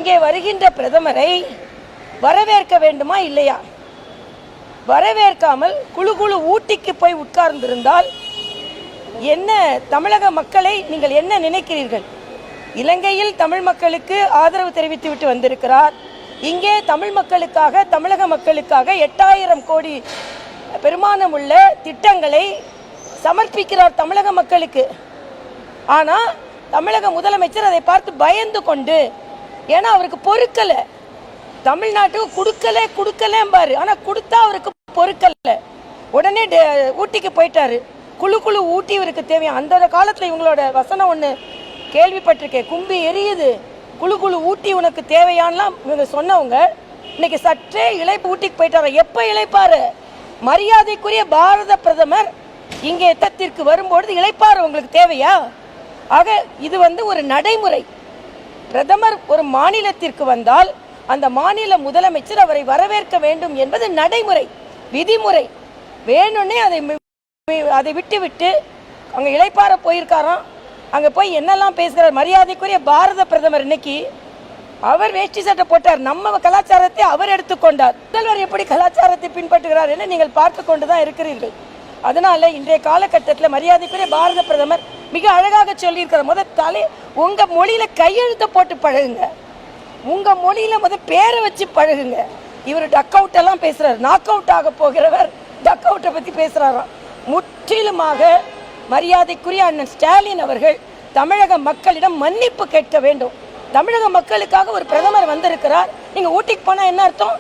இங்கே வருகின்ற பிரதமரை வரவேற்க வேண்டுமா இல்லையா? வரவேற்காமல் குழு ஊட்டிக்கு போய் உட்கார்ந்திருந்தால் என்ன? தமிழக மக்களை நீங்கள் என்ன நினைக்கிறீர்கள்? இலங்கையில் தமிழ் மக்களுக்கு ஆதரவு தெரிவித்துவிட்டு வந்திருக்கிறார். இங்கே தமிழ் மக்களுக்காக, தமிழக மக்களுக்காக 8000 கோடி பெருமானம் உள்ள திட்டங்களை சமர்ப்பிக்கிறார் தமிழக மக்களுக்கு. ஆனால் தமிழக முதலமைச்சர் அதை பார்த்து பயந்து கொண்டு, ஏன்னா அவருக்கு பொறுக்கலை, தமிழ்நாட்டுக்கு கொடுக்கலேம்பாரு, ஆனால் கொடுத்தா அவருக்கு பொறுக்கலை, உடனே ஊட்டிக்கு போயிட்டாரு. குழு ஊட்டி இவருக்கு தேவையா? அந்த காலத்தில் இவங்களோட வசனம் ஒன்று கேள்விப்பட்டிருக்கேன், கும்பி எரியுது, குழு ஊட்டி உனக்கு தேவையானலாம் இவங்க சொன்னவங்க இன்னைக்கு சற்றே இழைப்பு ஊட்டிக்கு போயிட்டாரு. எப்போ இழைப்பாரு? மரியாதைக்குரிய பாரத பிரதமர் இங்கே எத்தத்திற்கு வரும்பொழுது இழைப்பாரு உங்களுக்கு தேவையா? ஆக இது ஒரு நடைமுறை. பிரதமர் ஒரு மாநிலத்திற்கு வந்தால் அந்த மாநில முதலமைச்சர் அவரை வரவேற்க வேண்டும் என்பது நடைமுறை, விதிமுறை. வேணும்னே அதை விட்டு அங்கே இளைப்பாற போயிருக்காராம். அங்கே போய் என்னெல்லாம் பேசுகிறார் மரியாதைக்குரிய பாரத பிரதமர். இன்னைக்கு அவர் வேஷ்டி சட்டை போட்டார், நம்ம கலாச்சாரத்தை அவர் எடுத்துக்கொண்டார். முதல்வர் எப்படி கலாச்சாரத்தை பின்பற்றுகிறார் என நீங்கள் பார்த்து கொண்டு தான் இருக்கிறீர்கள். அதனால இன்றைய காலகட்டத்தில் மரியாதைக்குரிய பாரத பிரதமர் மிக அழகாக சொல்லியிருக்கிறார், முதல் உங்கள் மொழியில் கையெழுத்தை போட்டு பழகுங்க, உங்கள் மொழியில் பேரை வச்சு பழகுங்க. இவர் டக் அவுட் எல்லாம் பேசுகிறார், நாக் அவுட் ஆக போகிறவர் டக் அவுட்டை பற்றி பேசுகிறாராம். முற்றிலுமாக மரியாதைக்குரிய அண்ணன் ஸ்டாலின் அவர்கள் தமிழக மக்களிடம் மன்னிப்பு கேட்க வேண்டும். தமிழக மக்களுக்காக ஒரு பிரதமர் வந்திருக்கிறார். நீங்கள் ஊட்டிக்கு போனால் என்ன அர்த்தம்?